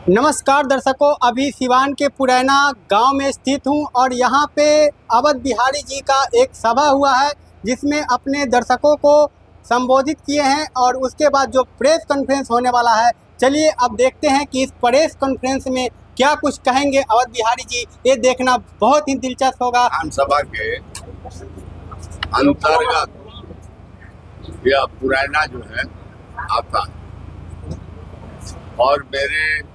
नमस्कार दर्शकों, अभी सिवान के पुरैना गांव में स्थित हूं और यहां पे अवध बिहारी जी का एक सभा हुआ है जिसमें अपने दर्शकों को संबोधित किए हैं और उसके बाद जो प्रेस कॉन्फ्रेंस होने वाला है, चलिए अब देखते हैं कि इस प्रेस कॉन्फ्रेंस में क्या कुछ कहेंगे अवध बिहारी जी। ये देखना बहुत ही दिलचस्प होगा। विधानसभा के अंतर्गत यह पुरैना जो है आता है और मेरे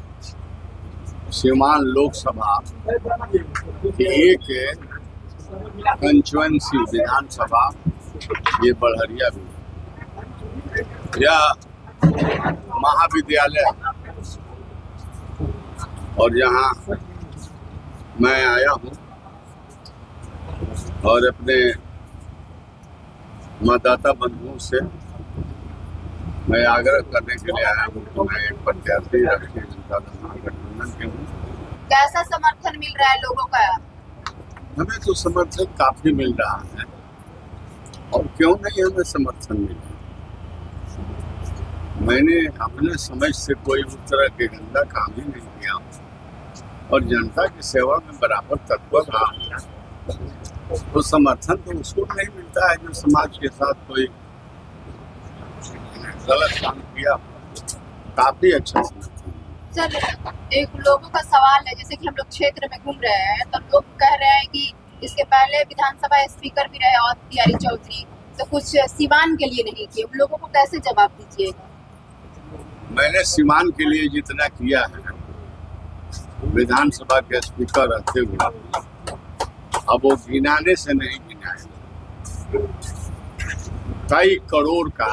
सीवान लोकसभा की एक कंस्टिट्यूएंसी विधानसभा ये बड़हरिया भी यह महाविद्यालय और यहाँ मैं आया हूँ और अपने मतदाता बंधुओं से मैं आग्रह करने के लिए आया हूँ कि मैं एक प्रत्याशी राष्ट्रीय जनता दल महागठबंधन के हूँ। कैसा समर्थन मिल रहा है लोगों का? हमें तो समर्थन काफी मिल रहा है और क्यों नहीं हमें समर्थन मिला। मैंने अपने समझ से कोई उस तरह के गंदा काम ही नहीं किया और जनता की सेवा में बराबर तत्पर रहा। तो समर्थन तो उसको नहीं मिलता है जो समाज के साथ कोई गलत काम किया। काफी अच्छा समर्थन। सर, एक लोगों का सवाल है, जैसे कि हम लोग क्षेत्र में घूम रहे हैं तो लोग कह रहे हैं कि इसके पहले विधानसभा स्पीकर भी रहे अवध बिहारी चौधरी, तो कुछ सिवान के लिए नहीं किए। उन लोगों को कैसे जवाब दीजिएगा? मैंने सीवान के लिए जितना किया है विधानसभा के स्पीकर रहते हुए, अब वो गिनाने से नहीं गिनाए। कई करोड़ का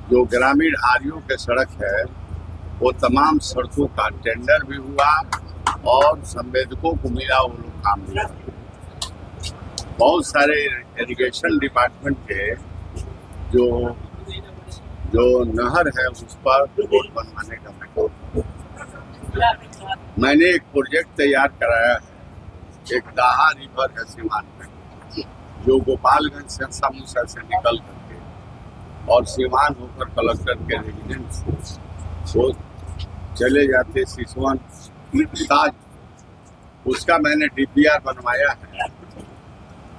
जो ग्रामीण आरियों के सड़क है वो तमाम सड़कों का टेंडर भी हुआ और संवेदकों को मिला, वो लोग काम मिला। बहुत सारे इरिगेशन डिपार्टमेंट के जो नहर है उस पर रोड बनवाने का मैंने एक प्रोजेक्ट तैयार कराया है। एक दाहा रिवर है सीवान में जो गोपालगंज से समूसा से निकल करके और सीवान होकर कलेक्टर के रेजिडेंस वो चले जाते सिसवन ताज, उसका मैंने डीपीआर बनवाया है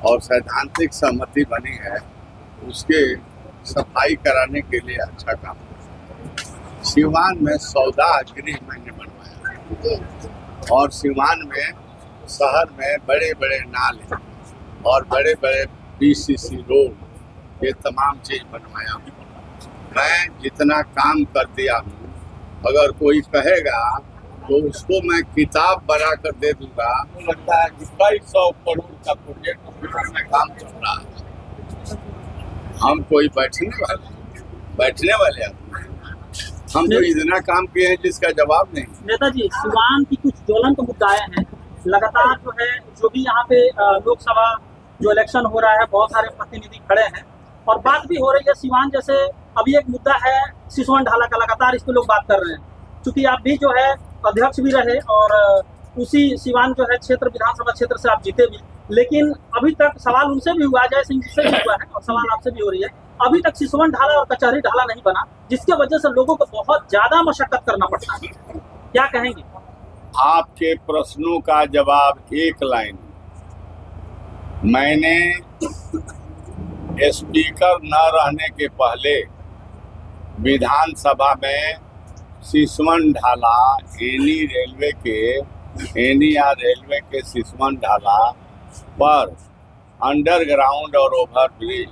और सैद्धांतिक सहमति बनी है। उसके सफाई कराने के लिए अच्छा काम। सीवान में सौदा गृह मैंने बनवाया और सीवान में शहर में बड़े बड़े नाले और बड़े बड़े पीसीसी रोड, ये तमाम चीज बनवाया हूँ। मैं जितना काम कर दिया हूँ, अगर कोई कहेगा तो उसको मैं किताब बना कर दे दूंगा। लगता है कि 200 करोड़ का प्रोजेक्ट में काम चल रहा है। हम कोई बैठने वाले हम तो इतना काम किए हैं जिसका जवाब नहीं। नेताजी, सिवान की कुछ ज्वलंत मुद्दाएं हैं। लगातार जो है, जो भी यहाँ पे लोकसभा जो इलेक्शन हो रहा है, बहुत सारे प्रतिनिधि खड़े हैं और बात भी हो रही है सिवान जैसे। अभी एक मुद्दा है सिसवन ढाला का, लगातार इस पे लोग बात कर रहे हैं। क्योंकि आप भी जो है अध्यक्ष भी रहे और उसी सिवान जो है क्षेत्र विधानसभा क्षेत्र से आप जीते भी, लेकिन अभी तक सवाल उनसे भी हुआ, जय सिंह जी से भी हुआ है और सवाल आपसे भी हो रही है। अभी तक सिसवन ढाला और कचहरी ढाला नहीं बना, जिसके वजह से लोगों को बहुत ज्यादा मशक्कत करना पड़ता है। क्या कहेंगे? आपके प्रश्नों का जवाब एक लाइन। मैंने स्पीकर न रहने के पहले विधानसभा में सिसवन ढाला एनीआर रेलवे के सिसवन ढाला पर अंडरग्राउंड और ओवरब्रिज,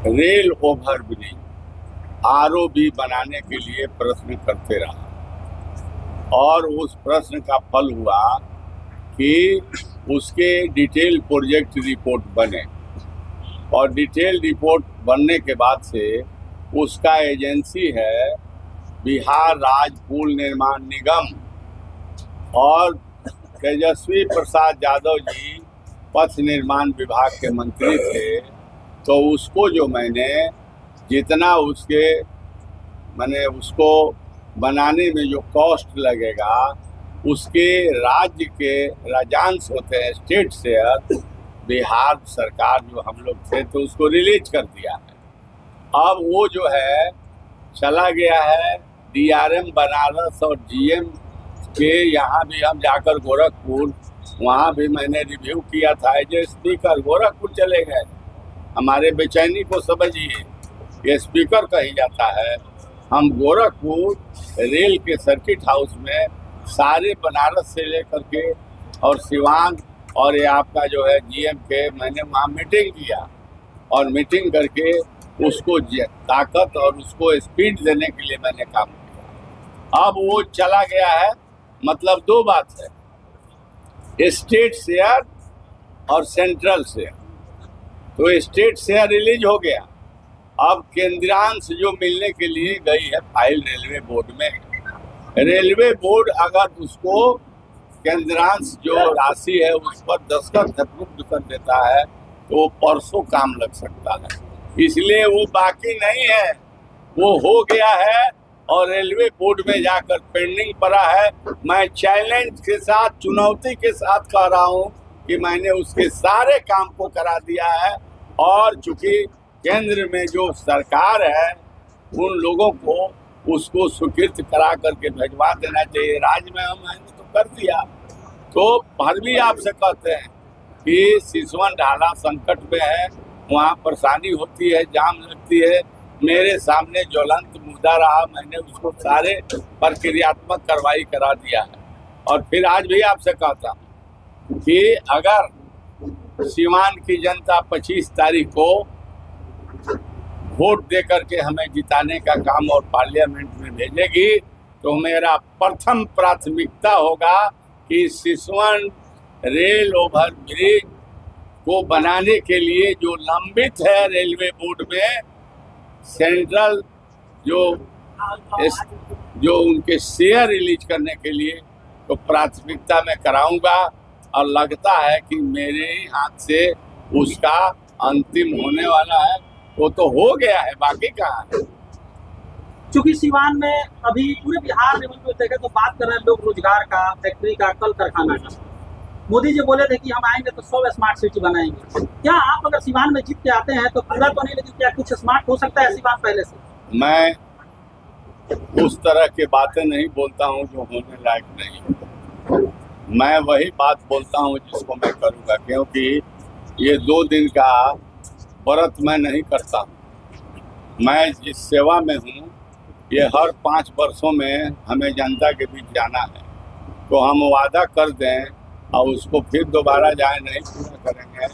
रेल ओवरब्रिज, आरओबी बनाने के लिए प्रश्न करते रहा और उस प्रश्न का फल हुआ कि उसके डिटेल प्रोजेक्ट रिपोर्ट बने और डिटेल रिपोर्ट बनने के बाद से उसका एजेंसी है बिहार राज्य पुल निर्माण निगम और तेजस्वी प्रसाद यादव जी पथ निर्माण विभाग के मंत्री थे। तो उसको जो मैंने जितना उसको बनाने में जो कॉस्ट लगेगा उसके राज्य के राजांश होते हैं, स्टेट शेयर, बिहार सरकार जो हम लोग थे तो उसको रिलीज कर दिया है। अब वो जो है चला गया है डीआरएम बनारस और जीएम के यहाँ भी हम जाकर गोरखपुर, वहाँ भी मैंने रिव्यू किया था। एज ए स्पीकर गोरखपुर चले गए। हमारे बेचैनी को समझिए, ये स्पीकर कही जाता है। हम गोरखपुर रेल के सर्किट हाउस में सारे बनारस से लेकर के और सिवान और ये आपका जो है जीएम के, मैंने वहाँ मीटिंग किया और मीटिंग करके उसको ताकत और उसको स्पीड देने के लिए मैंने काम किया। अब वो चला गया है, मतलब दो बात है, स्टेट शेयर और सेंट्रल शेयर। तो स्टेट शेयर रिलीज हो गया, अब केंद्रांश जो मिलने के लिए गई है फाइल रेलवे बोर्ड में। रेलवे बोर्ड अगर उसको केंद्रांश जो राशि है उस पर दस्तखत अप्रूव कर देता है तो वो परसों काम लग सकता है। इसलिए वो बाकी नहीं है, वो हो गया है और रेलवे बोर्ड में जाकर पेंडिंग पड़ा है। मैं चैलेंज के साथ, चुनौती के साथ कह रहा हूँ कि मैंने उसके सारे काम को करा दिया है। और चूंकि केंद्र में जो सरकार है उन लोगों को उसको स्वीकृत करा करके भिजवा देना चाहिए। राज्य में मैंने तो कर दिया। तो फिर भी आपसे कहते हैं कि सिसवन ढाला संकट में है, वहाँ परेशानी होती है, जाम लगती है। मेरे सामने ज्वलंत मुद्दा रहा, मैंने उसको सारे प्रक्रियात्मक कार्रवाई करा दिया है। और फिर आज भी आपसे कहता हूँ कि अगर सीवान की जनता 25 तारीख को वोट दे करके हमें जिताने का काम और पार्लियामेंट में भेजेगी तो मेरा प्रथम प्राथमिकता होगा कि सिसवन रेल ओवर ब्रिज को बनाने के लिए जो लंबित है रेलवे बोर्ड में, सेंट्रल जो उनके शेयर रिलीज करने के लिए तो प्राथमिकता में कराऊंगा। और लगता है कि मेरे ही हाथ से उसका अंतिम होने वाला है। वो तो हो गया है, बाकी कहाँ है। क्योंकि सिवान में अभी पूरे बिहार लेवल पे देखें तो बात कर रहे हैं लोग रोजगार का, फैक्ट्री का, कल कारखाना का। मोदी जी बोले थे कि हम आएंगे तो 100 स्मार्ट सिटी बनाएंगे। क्या आप अगर सिवान में जीत के आते हैं तो पूरा तो नहीं, लेकिन क्या कुछ स्मार्ट हो सकता है सिवान पहले से? मैं उस तरह की बातें नहीं बोलता हूँ जो होने लायक नहीं। मैं वही बात बोलता हूँ जिसको मैं करूँगा, क्योंकि ये 2 दिन का व्रत मैं नहीं करता हूँ। मैं जिस सेवा में हूँ ये हर 5 वर्षों में हमें जनता के बीच जाना है। तो हम वादा कर दें और उसको फिर दोबारा जाए नहीं पूरा करेंगे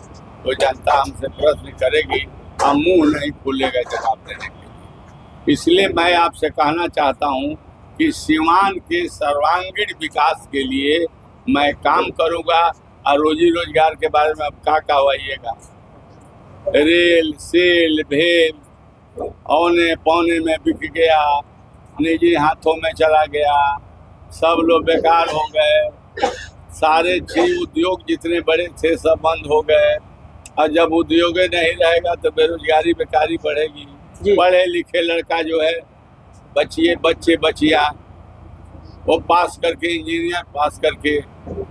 तो जनता हमसे प्रश्न करेगी, हम मुंह नहीं खुलेगा जवाब देने के लिए। इसलिए मैं आपसे कहना चाहता हूँ कि सीवान के सर्वांगीण विकास के लिए मैं काम करूँगा। और रोजी रोजगार के बारे में अब क्या कहवाइएगा, रेल सेल भेल औने पौने में बिक गया, निजी हाथों में चला गया, सब लोग बेकार हो गए। सारे चीज उद्योग जितने बड़े थे सब बंद हो गए। और जब उद्योग नहीं रहेगा तो बेरोजगारी बेकारी बढ़ेगी। पढ़े लिखे लड़का जो है, बच्चे बचिया, वो पास करके इंजीनियर पास करके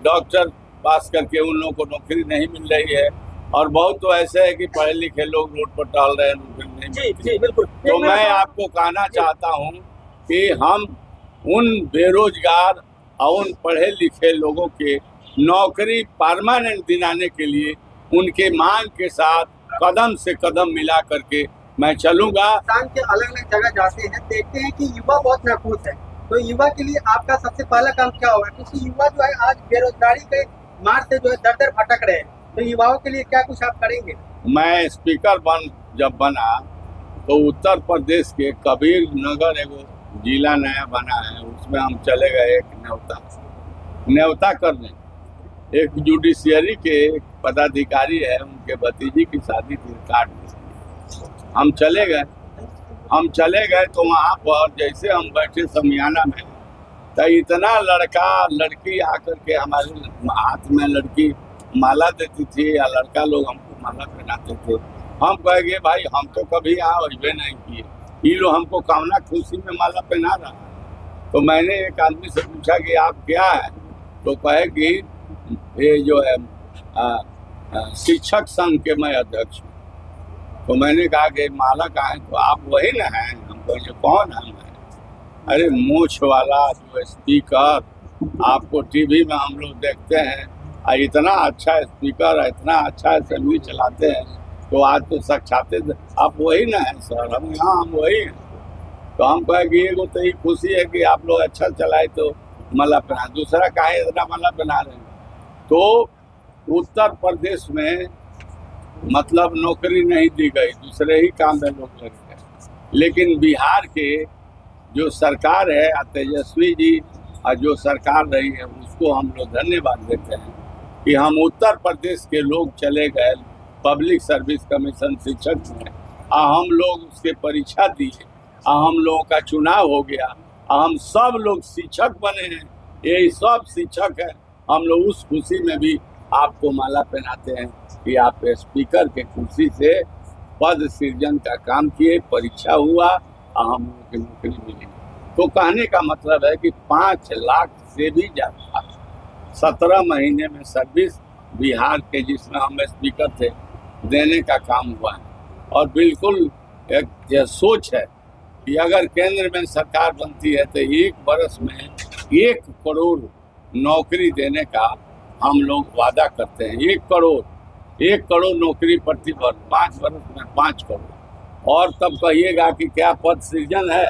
डॉक्टर पास करके उन लोगों को नौकरी नहीं मिल रही है। और बहुत तो ऐसे है कि पढ़े लिखे लोग रोड पर टहल रहे हैं, नौकरी नहीं मिल रही। बिल्कुल। तो मैं आपको कहना चाहता हूँ कि हम उन बेरोजगार और उन पढ़े लिखे लोगों के नौकरी परमानेंट दिलाने के लिए उनके मांग के साथ कदम से कदम मिला करके मैं चलूँगा। हिंदुस्तान के अलग अलग जगह जाते हैं, देखते हैं कि युवा बहुत महफूज है। तो युवा के लिए आपका सबसे पहला काम क्या होगा? क्योंकि युवा जो है आज बेरोजगारी के मार से जो है दर दर भटक रहे हैं। तो युवाओं के लिए क्या कुछ आप करेंगे? मैं स्पीकर जब बना तो उत्तर प्रदेश के कबीर नगर एगो जिला नया बना है, उसमें हम चले गए एक न्योता करने। एक जुडिशियरी के एक पदाधिकारी है, उनके भतीजी की शादी थी, कार्ड में हम चले गए तो वहाँ पर जैसे हम बैठे समियाना में तो इतना लड़का लड़की आकर के हमारे हाथ में लड़की माला देती थी या लड़का लोग हमको माला पहनाते थे। हम कहेंगे भाई हम तो कभी यहाँ वजबे नहीं किए, ये लोग हमको कामना खुशी में माला पहना रहा है। तो मैंने एक आदमी से पूछा कि आप क्या है, तो कहे कि ये जो है शिक्षक संघ के मैं अध्यक्ष हूँ। तो मैंने कहा कि माला कहाँ है, तो आप वही ना हैं? हम कहेंगे कौन है? अरे मूछ वाला जो स्पीकर आपको टीवी में हम लोग देखते हैं, इतना अच्छा स्पीकर, इतना अच्छा असेंबली चलाते हैं, तो आज तो साक्षात आप वही ना है सर, हम यहाँ हम वही हैं। तो हम कहेंगे एगो तो ये खुशी है कि आप लोग अच्छा चलाए तो मला पहना, दूसरा काहे इतना मला पहना रहे हैं। तो उत्तर प्रदेश में मतलब नौकरी नहीं दी गई, दूसरे ही काम में लोग लग गए। लेकिन बिहार के जो सरकार है, तेजस्वी जी और जो सरकार रही है, उसको हम लोग धन्यवाद देते हैं कि हम उत्तर प्रदेश के लोग चले गए पब्लिक सर्विस कमीशन शिक्षक में, हम लोग उसके परीक्षा दिए, हम लोगों का चुनाव हो गया, हम सब लोग शिक्षक बने हैं, यही सब शिक्षक है। हम लोग उस खुशी में भी आपको माला पहनाते हैं कि आप स्पीकर के कुर्सी से पद सृजन का काम किए, परीक्षा हुआ और हम लोगों की नौकरी मिली। तो कहने का मतलब है कि 5 लाख से भी ज़्यादा 17 महीने में सर्विस बिहार के, जिसमें हम स्पीकर थे, देने का काम हुआ है। और बिल्कुल एक यह सोच है कि अगर केंद्र में सरकार बनती है तो 1 वर्ष में 1 करोड़ नौकरी देने का हम लोग वादा करते हैं। 1 करोड़ नौकरी प्रति वर्ष, 5 वर्ष में 5 करोड़। और तब कहिएगा कि क्या पद सृजन है,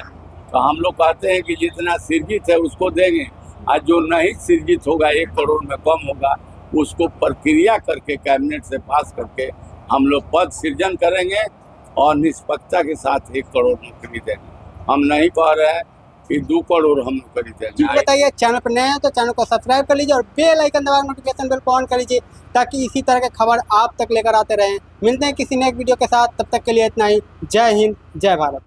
तो हम लोग कहते हैं कि जितना सृजित है उसको देंगे, और जो नहीं सृजित होगा 1 करोड़ में कम होगा, उसको प्रक्रिया करके कैबिनेट से पास करके हम लोग पद सृजन करेंगे और निष्पक्षता के साथ 1 करोड़ नौकरी देंगे। हम नहीं कह रहे हैं कि 2 करोड़ हम नौकरी जी देंगे। बताइए, चैनल पर नए हैं तो चैनल को सब्सक्राइब कर लीजिए और बेल आइकन दबा नोटिफिकेशन बेल को ऑन कर लीजिए, ताकि इसी तरह के खबर आप तक लेकर आते रहें। मिलते हैं किसी नेक्स्ट वीडियो के साथ, तब तक के लिए इतना ही। जय हिंद, जय भारत।